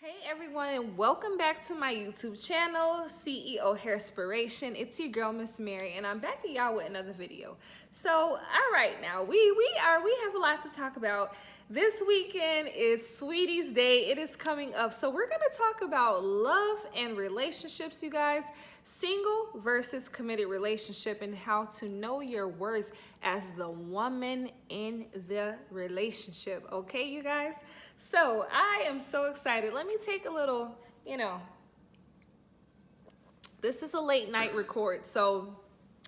Hey everyone, and welcome back to my YouTube channel, CEO Hairspiration. It's your girl, Miss Mary, and I'm back at y'all with another video. So, all right, now we have a lot to talk about. This weekend is Sweeties Day. It is coming up, so we're gonna talk about love and relationships, you guys. Single versus committed relationship, and how to know your worth as the woman in the relationship. Okay, you guys? So I am so excited. Let me take a little, this is a late night record. So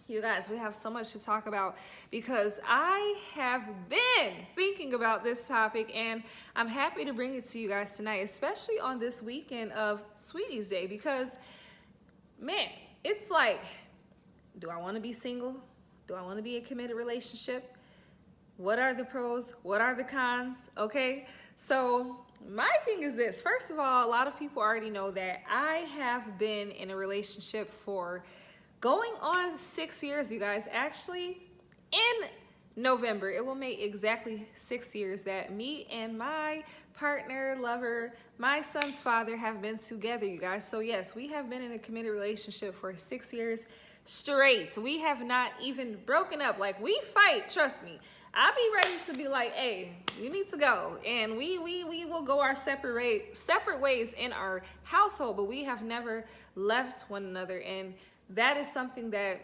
you guys, we have so much to talk about because I have been thinking about this topic, and I'm happy to bring it to you guys tonight, especially on this weekend of Sweeties Day, because man, it's like, do I want to be single? Do I want to be in a committed relationship? What are the pros? What are the cons? Okay, so my thing is this. First of all, a lot of people already know that I have been in a relationship for going on 6 years, you guys. Actually, in November, it will make exactly 6 years that me and my partner, lover, my son's father have been together, you guys. So yes, we have been in a committed relationship for 6 years straight. We have not even broken up. Like, we fight, trust me. I'll be ready to be like, hey, you need to go. And we will go our separate ways in our household, but we have never left one another. And that is something that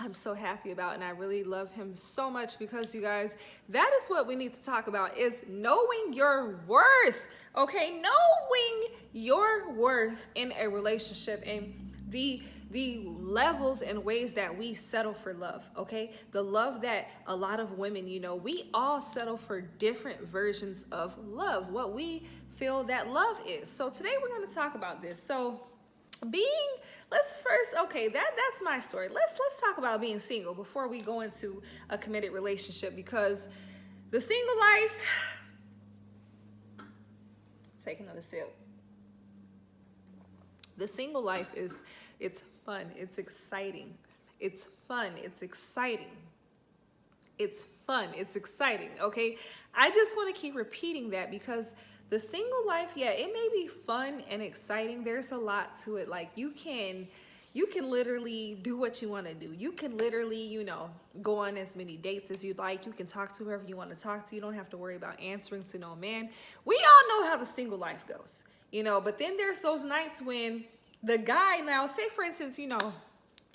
I'm so happy about, and I really love him so much, because you guys, that is what we need to talk about, is knowing your worth. Okay, knowing your worth in a relationship, and the levels and ways that we settle for love. Okay, the love that a lot of women, we all settle for different versions of love, what we feel that love is. So today we're going to talk about this. So that's my story. Let's talk about being single before we go into a committed relationship, because the single life, take another sip. The single life it's fun, it's exciting. It's fun, it's exciting. It's fun, it's exciting, okay? I just want to keep repeating that, because the single life, yeah, it may be fun and exciting. There's a lot to it. Like, you can literally do what you want to do. You can literally, go on as many dates as you'd like. You can talk to whoever you want to talk to. You don't have to worry about answering to no man. We all know how the single life goes, but then there's those nights when the guy, now say for instance,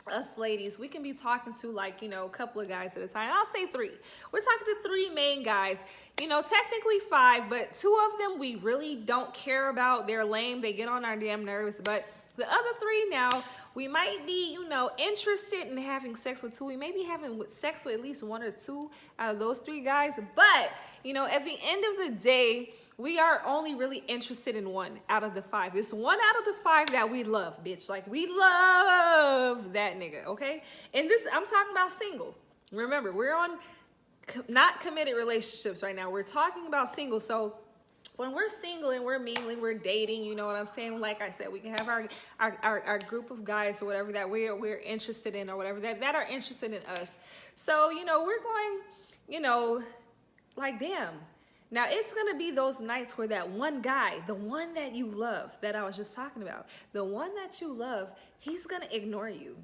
us ladies, we can be talking to a couple of guys at a time. I'll say 3. We're talking to 3 main guys, technically 5, but 2 of them we really don't care about. They're lame. They get on our damn nerves. But the other 3 now, we might be, interested in having sex with 2. We may be having sex with at least 1 or 2 out of those 3 guys. But, at the end of the day, we are only really interested in 1 out of the 5. It's 1 out of the 5 that we love, bitch. Like, we love that nigga, okay? And this, I'm talking about single. Remember, we're on not committed relationships right now. We're talking about single. So when we're single and we're mingling, we're dating, you know what I'm saying? Like I said, we can have our group of guys or whatever that we're interested in, or whatever that are interested in us. So, we're going, like, damn. Now, it's going to be those nights where that one guy, the one that you love, that I was just talking about, the one that you love, he's going to ignore you.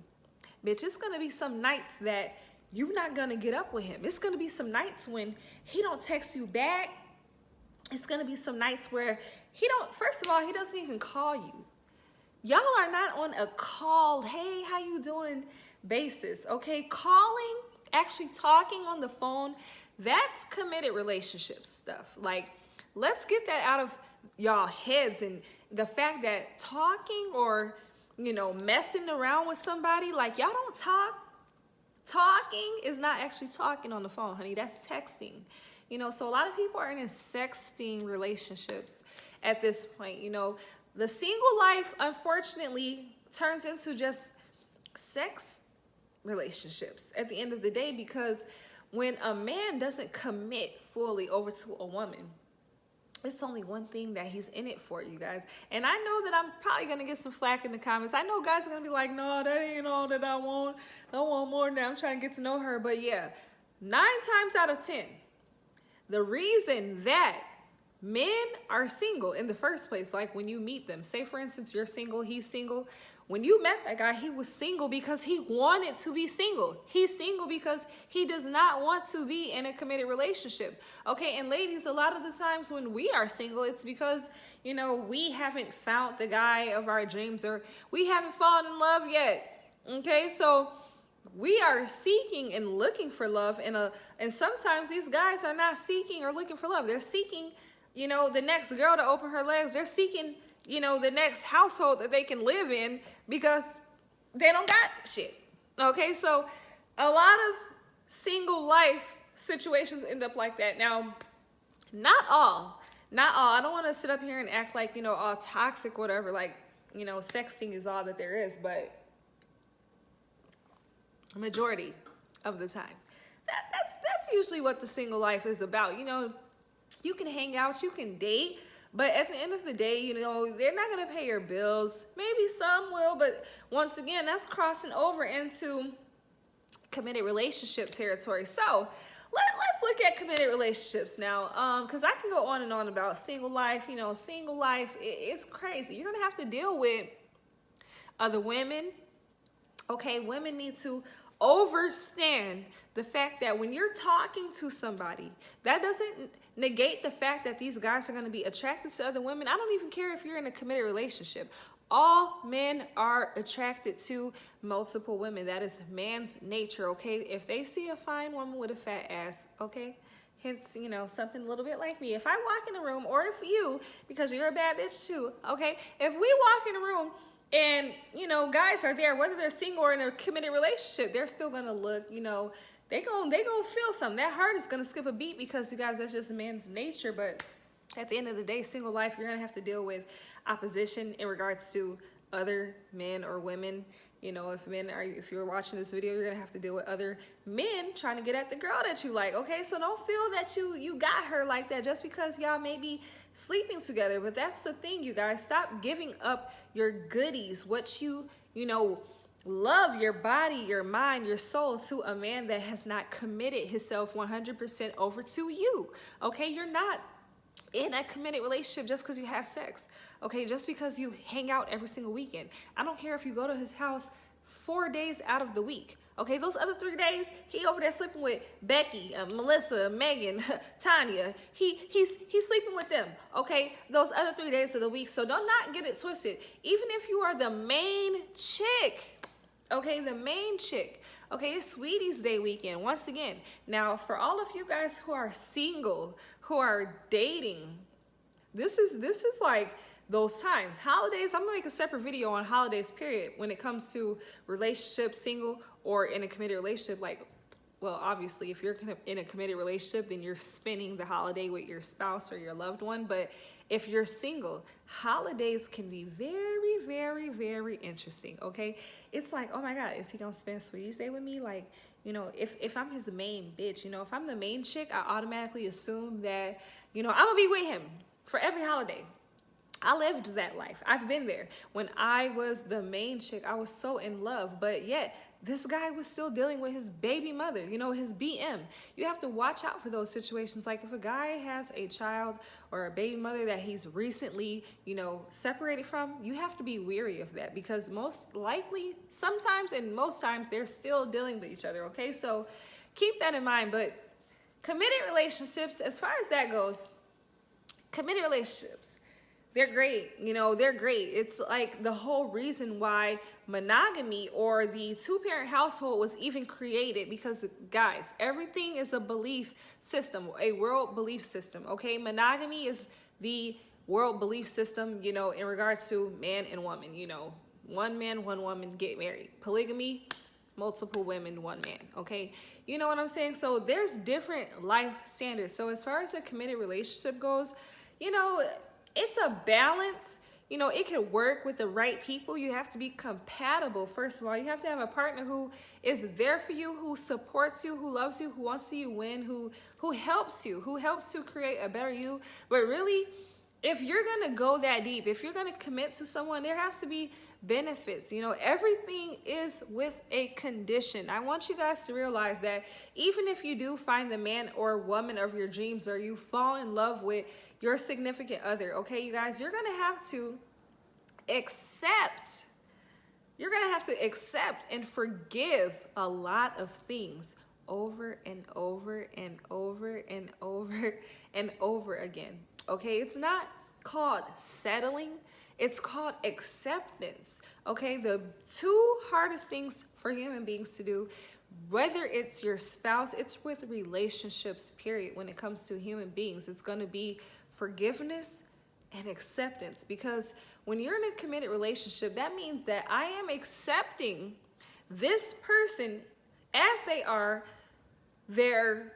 Bitch, it's going to be some nights that you're not going to get up with him. It's going to be some nights when he don't text you back. It's going to be some nights where first of all, he doesn't even call you. Y'all are not on a call, hey, how you doing basis, okay? Calling, actually talking on the phone, that's committed relationship stuff. Like, let's get that out of y'all heads. And the fact that talking or, messing around with somebody, like, y'all don't talk. Talking is not actually talking on the phone, honey. That's texting. So a lot of people are in sexting relationships at this point. The single life, unfortunately, turns into just sex relationships at the end of the day, because when a man doesn't commit fully over to a woman, it's only one thing that he's in it for, you guys. And I know that I'm probably going to get some flack in the comments. I know guys are going to be like, no, that ain't all that I want. I want more than that. I'm trying to get to know her. But yeah, 9 times out of 10, the reason that men are single in the first place. Like when you meet them, say for instance, you're single, he's single. When you met that guy, he was single because he wanted to be single. He's single because he does not want to be in a committed relationship. Okay, and ladies, a lot of the times when we are single, it's because, you know, we haven't found the guy of our dreams, or we haven't fallen in love yet. Okay, so we are seeking and looking for love, and sometimes these guys are not seeking or looking for love. They're seeking, you know, the next girl to open her legs. They're seeking, you know, the next household that they can live in because they don't got shit. Okay, so a lot of single life situations end up like that. Now, not all. I don't want to sit up here and act like, you know, all toxic, whatever, like, you know, sexting is all that there is, but a majority of the time, that's usually what the single life is about. You know, you can hang out, you can date, but at the end of the day, you know, they're not going to pay your bills. Maybe some will, but once again, that's crossing over into committed relationship territory. So let's look at committed relationships now, because I can go on and on about single life. You know, single life, it's crazy. You're going to have to deal with other women. Okay, women need to understand the fact that when you're talking to somebody, that doesn't negate the fact that these guys are going to be attracted to other women. I don't even care if you're in a committed relationship. All men are attracted to multiple women. That is man's nature, okay? If they see a fine woman with a fat ass, okay? Hence, you know, something a little bit like me. If I walk in a room, or if you, because you're a bad bitch too, okay? If we walk in a room and, you know, guys are there, whether they're single or in a committed relationship, they're still gonna look, you know, they gonna feel something. That heart is gonna skip a beat, because you guys, that's just man's nature. But at the end of the day, single life, you're gonna have to deal with opposition in regards to other men or women. You know, if you're watching this video, you're gonna have to deal with other men trying to get at the girl that you like. Okay, so don't feel that you got her like that just because y'all may be sleeping together. But that's the thing, you guys. Stop giving up your goodies, what you know, love, your body, your mind, your soul, to a man that has not committed himself 100% over to you. Okay, you're not in a committed relationship just because you have sex. Okay, just because you hang out every single weekend. I don't care if you go to his house 4 days out of the week. Okay, those other 3 days, he over there sleeping with Becky, Melissa, Megan, Tanya. He's sleeping with them. Okay, those other 3 days of the week. So don't not get it twisted. Even if you are the main chick, okay, the main chick. Okay, it's Sweeties Day weekend once again. Now, for all of you guys who are single, who are dating, this is like those times. Holidays, I'm gonna make a separate video on holidays, period, when it comes to relationships, single or in a committed relationship. Like, well, obviously, if you're in a committed relationship, then you're spending the holiday with your spouse or your loved one. But if you're single, holidays can be very, very, very interesting, okay? It's like, oh my God, is he gonna spend Sweeties Day with me? Like, you know, if I'm his main bitch, you know, if I'm the main chick, I automatically assume that, you know, I'm gonna be with him for every holiday. I lived that life. I've been there. When I was the main chick, I was so in love, but yet this guy was still dealing with his baby mother, you know, his BM. You have to watch out for those situations. Like if a guy has a child or a baby mother that he's recently, you know, separated from, you have to be weary of that, because most likely, sometimes and most times, they're still dealing with each other, okay? So keep that in mind. But committed relationships, as far as that goes, committed relationships, they're great, you know, they're great. It's like the whole reason why monogamy or the two-parent household was even created, because guys, everything is a belief system, a world belief system, okay? Monogamy is the world belief system, you know, in regards to man and woman, you know, one man, one woman get married. Polygamy, multiple women, one man, okay? You know what I'm saying? So there's different life standards. So as far as a committed relationship goes, you know, it's a balance. You know, it could work with the right people. You have to be compatible. First of all, you have to have a partner who is there for you, who supports you, who loves you, who wants to see you win, who helps you, who helps to create a better you. But really, if you're going to go that deep, if you're going to commit to someone, there has to be benefits. You know, everything is with a condition. I want you guys to realize that even if you do find the man or woman of your dreams, or you fall in love with your significant other, okay, you guys, you're going to have to accept. You're going to have to accept and forgive a lot of things over and over and over and over and over again. Okay, it's not called settling. It's called acceptance. Okay, the two hardest things for human beings to do, whether it's your spouse, it's with relationships, period. When it comes to human beings, it's going to be forgiveness and acceptance. Because when you're in a committed relationship, that means that I am accepting this person as they are, their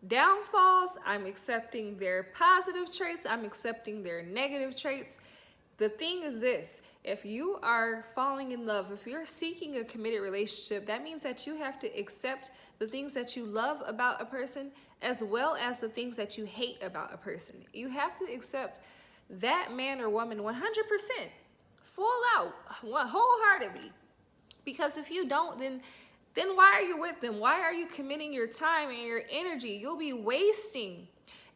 downfalls, I'm accepting their positive traits, I'm accepting their negative traits. The thing is this, if you are falling in love, if you're seeking a committed relationship, that means that you have to accept the things that you love about a person as well as the things that you hate about a person. You have to accept that man or woman 100%, full out, wholeheartedly. Because if you don't, then why are you with them? Why are you committing your time and your energy? You'll be wasting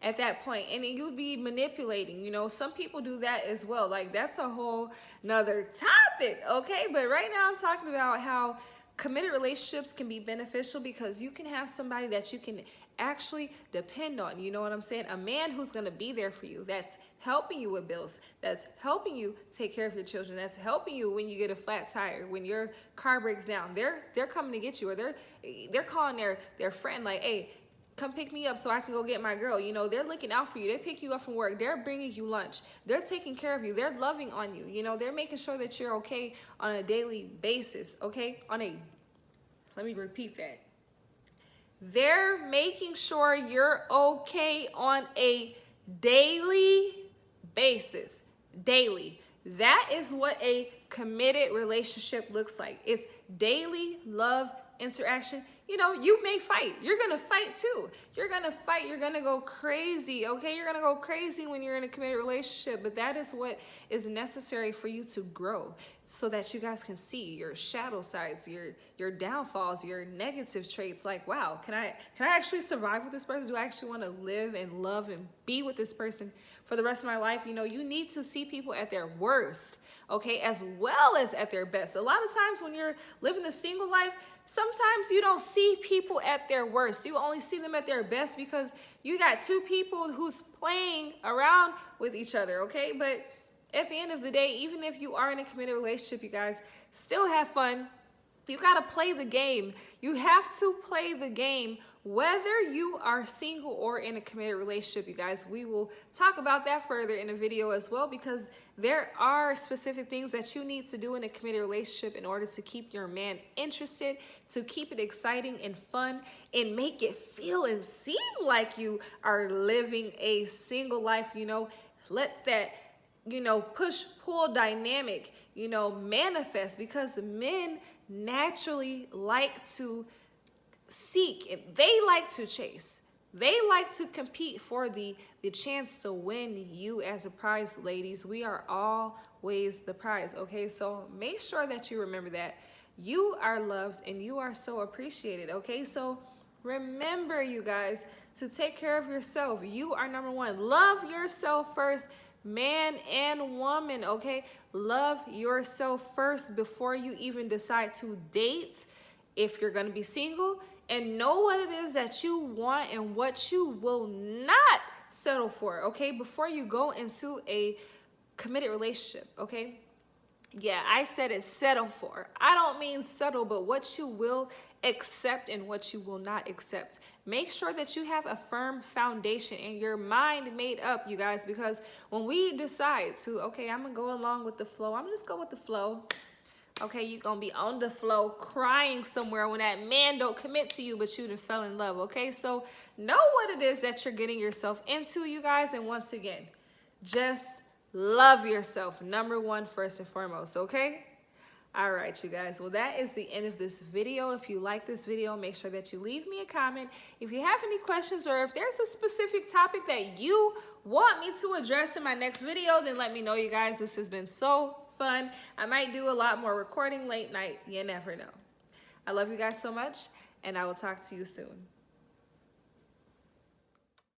at that point, and then you'll be manipulating. You know, some people do that as well. Like, that's a whole nother topic, okay? But right now I'm talking about how committed relationships can be beneficial, because you can have somebody that you can actually depend on. You know what I'm saying? A man who's going to be there for you, that's helping you with bills, that's helping you take care of your children, that's helping you when you get a flat tire, when your car breaks down. They're coming to get you, or they're calling their friend like, hey, come pick me up so I can go get my girl. You know, they're looking out for you. They pick you up from work. They're bringing you lunch. They're taking care of you. They're loving on you. You know, they're making sure that you're okay on a daily basis, okay? Let me repeat that. They're making sure you're okay on a daily basis. Daily. That is what a committed relationship looks like. It's daily love, interaction. You know, you may fight. You're going to fight too. You're going to fight. You're going to go crazy, okay? You're going to go crazy when you're in a committed relationship, but that is what is necessary for you to grow, so that you guys can see your shadow sides, your downfalls, your negative traits. Like, wow, can I actually survive with this person? Do I actually want to live and love and be with this person for the rest of my life? You know, you need to see people at their worst, okay, as well as at their best. A lot of times when you're living a single life, sometimes you don't see people at their worst. You only see them at their best because you got two people who's playing around with each other, okay? But at the end of the day, even if you are in a committed relationship, you guys still have fun. You got to play the game. You have to play the game, whether you are single or in a committed relationship, you guys. We will talk about that further in a video as well, because there are specific things that you need to do in a committed relationship in order to keep your man interested, to keep it exciting and fun, and make it feel and seem like you are living a single life. You know, let that, you know, push-pull dynamic, you know, manifest, because men naturally like to seek, and they like to chase. They like to compete for the chance to win you as a prize, ladies. We are always the prize, okay? So make sure that you remember that you are loved and you are so appreciated, okay? So remember, you guys, to take care of yourself. You are number one. Love yourself first, man and woman, okay? Love yourself first before you even decide to date, if you're going to be single, and know what it is that you want and what you will not settle for, okay? Before you go into a committed relationship, okay? Yeah, I said it, settle for. I don't mean settle, but what you will accept and what you will not accept. Make sure that you have a firm foundation and your mind made up, you guys, because when we decide to, okay, I'm going to go along with the flow, I'm just go with the flow. Okay, you're going to be on the flow crying somewhere when that man don't commit to you, but you done fell in love, okay? So know what it is that you're getting yourself into, you guys. And once again, just love yourself. Number one, first and foremost, okay? All right, you guys. Well, that is the end of this video. If you like this video, make sure that you leave me a comment. If you have any questions, or if there's a specific topic that you want me to address in my next video, then let me know, you guys. This has been so fun. I might do a lot more recording late night. You never know. I love you guys so much, and I will talk to you soon.